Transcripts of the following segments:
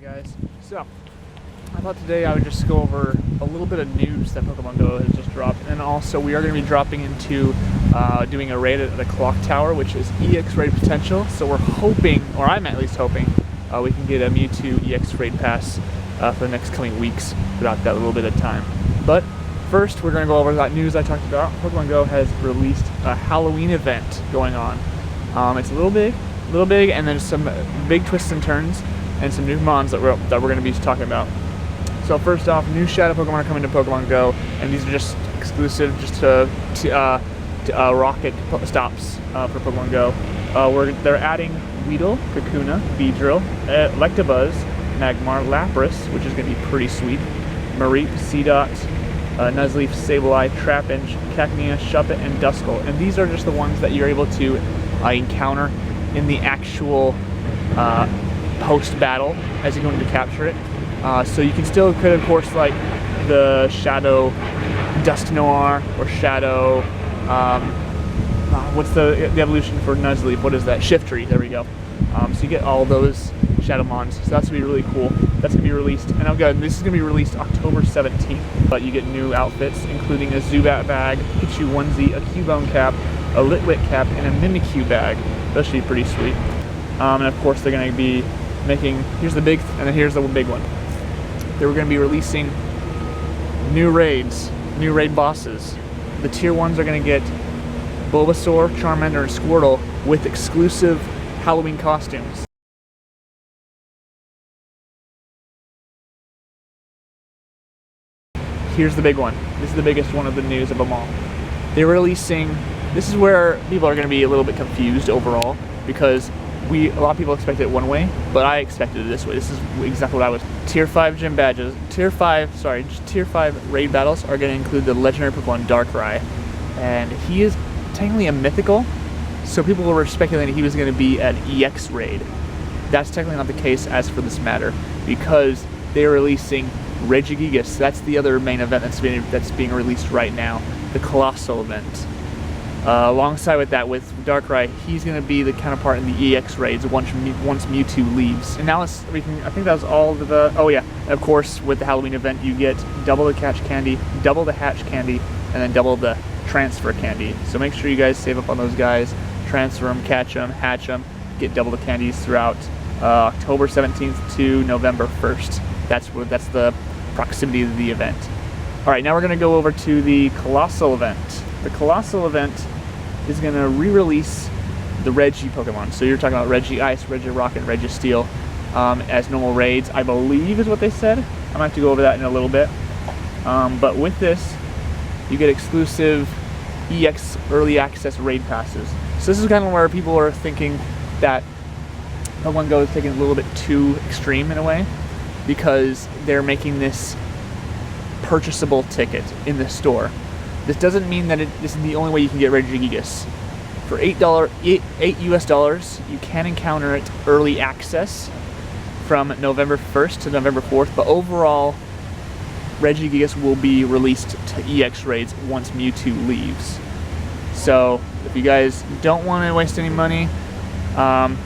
Guys, so I thought today I would just go over a little bit of news that Pokemon Go has just dropped, and also we are going to be dropping into doing a raid at the Clock Tower, which is EX raid potential. So we're hoping, or I'm at least hoping, we can get a Mewtwo EX raid pass for the next coming weeks throughout that little bit of time. But first, we're going to go over that news I talked about. Pokemon Go has released a Halloween event going on. It's a little big, and then some big twists and turns, and some new mons that we're going to be talking about. So first off, new Shadow Pokemon are coming to Pokemon Go, and these are just exclusive just to rocket stops for Pokemon Go. They're adding Weedle, Kakuna, Beedrill, Electabuzz, Magmar, Lapras, which is going to be pretty sweet, Mareep, Seedot, Nuzleaf, Sableye, Trapinch, Cacnea, Shuppet, and Duskull. And these are just the ones that you're able to encounter in the actual post-battle as you go in to capture it. So you can still, of course, like the Shadow Dusknoir or Shadow, what's the evolution for Nuzleaf? What is that? Shiftry, there we go. So you get all those Shadow Mons, so that's going to be really cool. That's going to be released, and this is going to be released October 17th, but you get new outfits, including a Zubat bag, Pikachu onesie, a Cubone cap, a Litwick cap, and a Mimikyu bag. That should be pretty sweet. And of course they're going to be making, here's the big, and then here's the big one. They were going to be releasing new raids, new raid bosses. The tier 1s are going to get Bulbasaur, Charmander, and Squirtle with exclusive Halloween costumes. Here's the big one. This is the biggest one of the news of them all. They're releasing, this is where people are going to be a little bit confused overall, because a lot of people expect it one way, but I expected it this way. This is exactly what I was. Tier 5 gym badges, Tier 5 raid battles are going to include the legendary Pokemon Darkrai, and he is technically a mythical, so people were speculating he was going to be an EX raid. That's technically not the case as for this matter, because they're releasing Regigigas. That's the other main event that's being released right now, the Colossal event. Alongside with that, with Darkrai, he's going to be the counterpart in the EX raids once Mewtwo leaves. And now I think that was all the, oh yeah, of course with the Halloween event you get double the catch candy, double the hatch candy, and then double the transfer candy. So make sure you guys save up on those guys, transfer them, catch them, hatch them, get double the candies throughout October 17th to November 1st. That's the proximity of the event. Alright, now we're going to go over to the Colossal event. The Colossal event is going to re-release the Regi Pokemon. So you're talking about Regi Ice, Regi Rock, and Regi Steel as normal raids, I believe is what they said. I'm going to have to go over that in a little bit. But with this, you get exclusive EX early access raid passes. So this is kind of where people are thinking that Pokemon Go is taking it a little bit too extreme in a way, because they're making this purchasable ticket in the store. This doesn't mean that this is the only way you can get Regigigas. For $8 US, you can encounter it early access from November 1st to November 4th, but overall, Regigigas will be released to EX raids once Mewtwo leaves. So if you guys don't want to waste any money,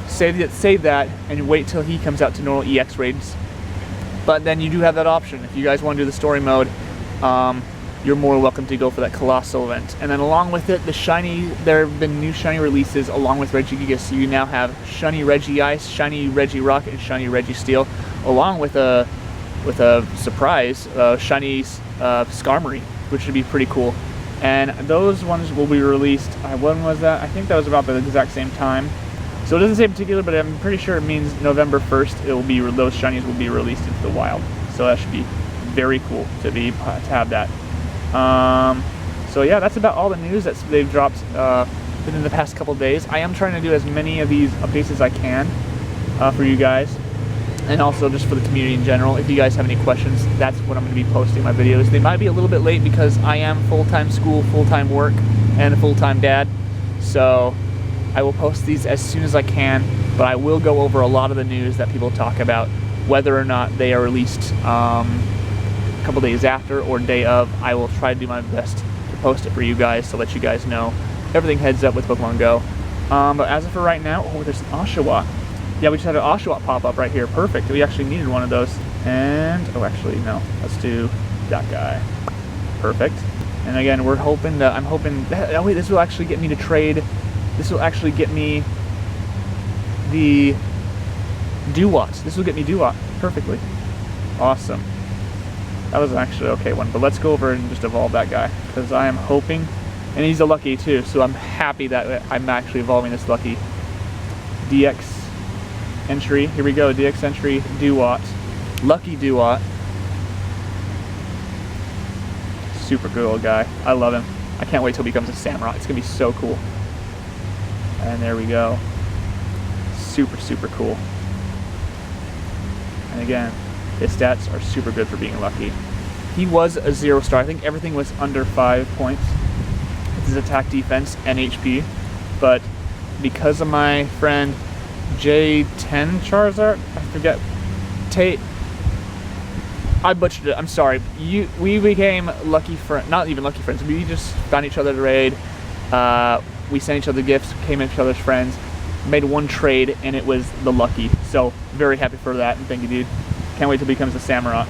save that and wait till he comes out to normal EX raids. But then you do have that option. If you guys want to do the story mode, you're more welcome to go for that Colossal event. And then along with it, there have been new shiny releases along with Regigigas. You now have shiny Regi Ice, shiny Regi Rock, and shiny Regi Steel, along with a surprise shiny Skarmory, which would be pretty cool. And those ones will be released. When was that? I think that was about the exact same time. So it doesn't say in particular, but I'm pretty sure it means November 1st. Those shinies will be released into the wild. So that should be very cool to have that. So yeah, that's about all the news that they've dropped within the past couple days. I am trying to do as many of these updates as I can for you guys, and also just for the community in general. If you guys have any questions, that's what I'm going to be posting my videos. They might be a little bit late because I am full-time school, full-time work, and a full-time dad. So I will post these as soon as I can, but I will go over a lot of the news that people talk about, whether or not they are released a couple days after or day of. I will try to do my best to post it for you guys to let you guys know everything heads up with Pokemon Go. But as of for right now, there's an Oshawott. Yeah, we just had an Oshawott pop up right here. Perfect. We actually needed one of those. And, oh, actually, no. Let's do that guy. Perfect. And again, I'm hoping that, oh wait, this will actually get me to trade. This will actually get me the Dewatts. This will get me Dewott perfectly. Awesome. That was actually an okay one, but let's go over and just evolve that guy, because I am hoping, and he's a lucky too, so I'm happy that I'm actually evolving this lucky. DX entry, here we go, DX entry, Dewott. Lucky Dewott. Super cool guy. I love him. I can't wait till he becomes a Samurott. It's gonna be so cool. And there we go. Super, super cool. And again, his stats are super good for being lucky. He was a 0-star. I think everything was under 5 points. It's his attack, defense, and HP. But because of my friend J10 Charizard, I forget, Tate, I butchered it, I'm sorry. We became lucky friends, not even lucky friends, we just found each other to raid. We sent each other gifts, became each other's friends, made one trade, and it was the lucky. So, very happy for that, and thank you, dude. Can't wait till he becomes a Samurott.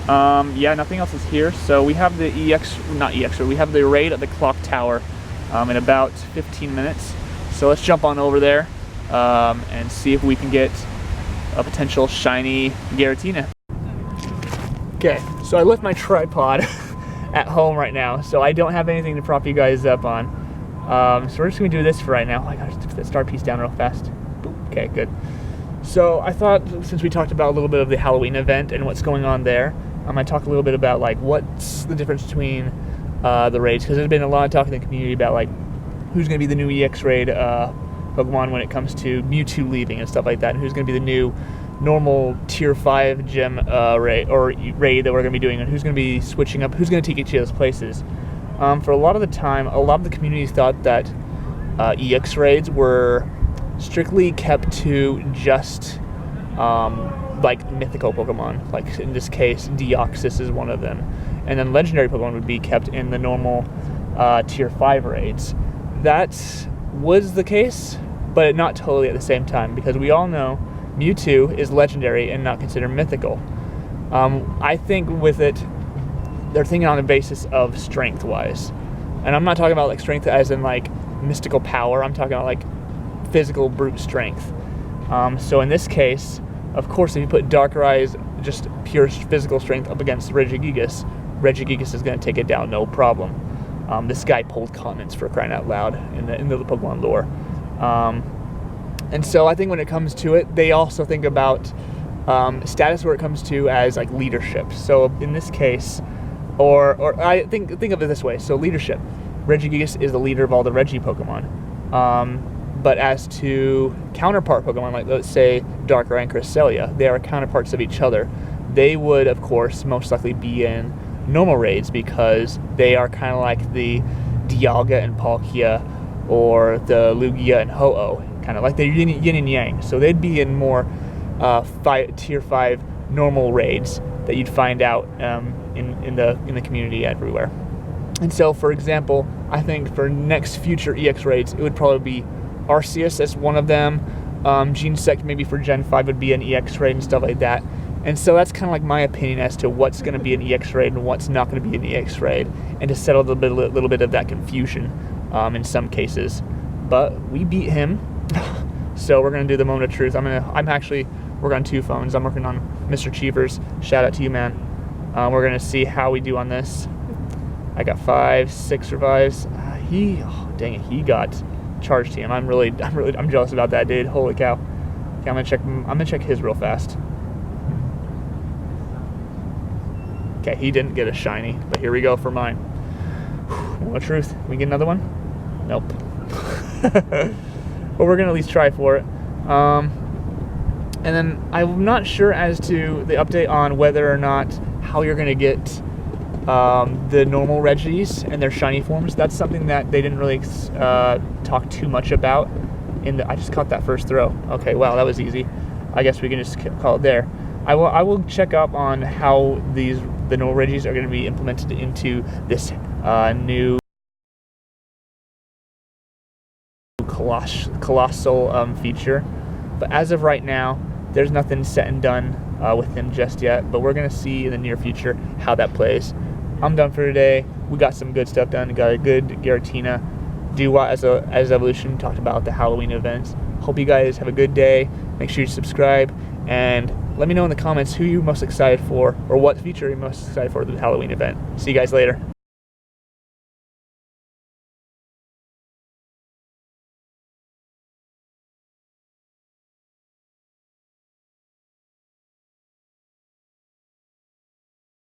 Yeah, nothing else is here. So we have the we have the raid at the clock tower in about 15 minutes. So let's jump on over there and see if we can get a potential shiny Giratina. Okay, so I left my tripod at home right now, so I don't have anything to prop you guys up on. So we're just gonna do this for right now. I gotta put that star piece down real fast. Boop. Okay, good. So I thought, since we talked about a little bit of the Halloween event and what's going on there, I might talk a little bit about like what's the difference between the raids, because there's been a lot of talk in the community about like who's going to be the new EX raid Pokemon when it comes to Mewtwo leaving and stuff like that, and who's going to be the new normal tier 5 gym raid that we're going to be doing, and who's going to be switching up, who's going to take each of those places. For a lot of the time, a lot of the communities thought that EX raids were strictly kept to just like mythical Pokemon, like in this case Deoxys is one of them, and then legendary Pokemon would be kept in the normal tier 5 raids. That was the case, but not totally at the same time, because we all know Mewtwo is legendary and not considered mythical. I think with it, they're thinking on the basis of strength wise, and I'm not talking about like strength as in like mystical power, I'm talking about like physical brute strength. So in this case, of course, if you put Darkerai's just pure physical strength up against Regigigas, Regigigas is going to take it down, no problem. This guy pulled continents, for crying out loud, in the Pokemon lore. And so I think when it comes to it, they also think about status where it comes to as like leadership. So in this case, or I think of it this way. So leadership, Regigigas is the leader of all the Regi Pokemon. But as to counterpart Pokemon, like let's say Darkrai and Cresselia, they are counterparts of each other. They would, of course, most likely be in normal raids because they are kind of like the Dialga and Palkia, or the Lugia and Ho-Oh, kind of like the yin and yang. So they'd be in more tier 5 normal raids that you'd find out in the community everywhere. And so, for example, I think for next future EX raids, it would probably be Arceus as one of them. Genesect maybe for Gen 5 would be an EX raid and stuff like that. And so that's kind of like my opinion as to what's going to be an EX raid and what's not going to be an EX raid, and to settle a little bit of that confusion in some cases. But we beat him, so we're going to do the moment of truth. I'm actually working on 2 phones. I'm working on Mr. Cheevers. Shout out to you, man. We're going to see how we do on this. I got 6 revives. Dang it, he got charged to him. I'm jealous about that, dude. Holy cow. Okay, I'm gonna check his real fast. Okay, he didn't get a shiny, but here we go for mine. What truth? We get another one? Nope. But we're gonna at least try for it. And then I'm not sure as to the update on whether or not how you're gonna get the normal Regis and their shiny forms. That's something that they didn't really talk too much about. I just caught that first throw. Okay, wow, that was easy. I guess we can just call it there. I will check up on how the normal Regis are going to be implemented into this new Colossal feature. But as of right now, there's nothing set and done with him just yet, but we're going to see in the near future how that plays. I'm done for today. We got some good stuff done. We got a good Giratina. Duwat as Evolution talked about the Halloween events. Hope you guys have a good day. Make sure you subscribe, and let me know in the comments who you're most excited for, or what feature you're most excited for the Halloween event. See you guys later.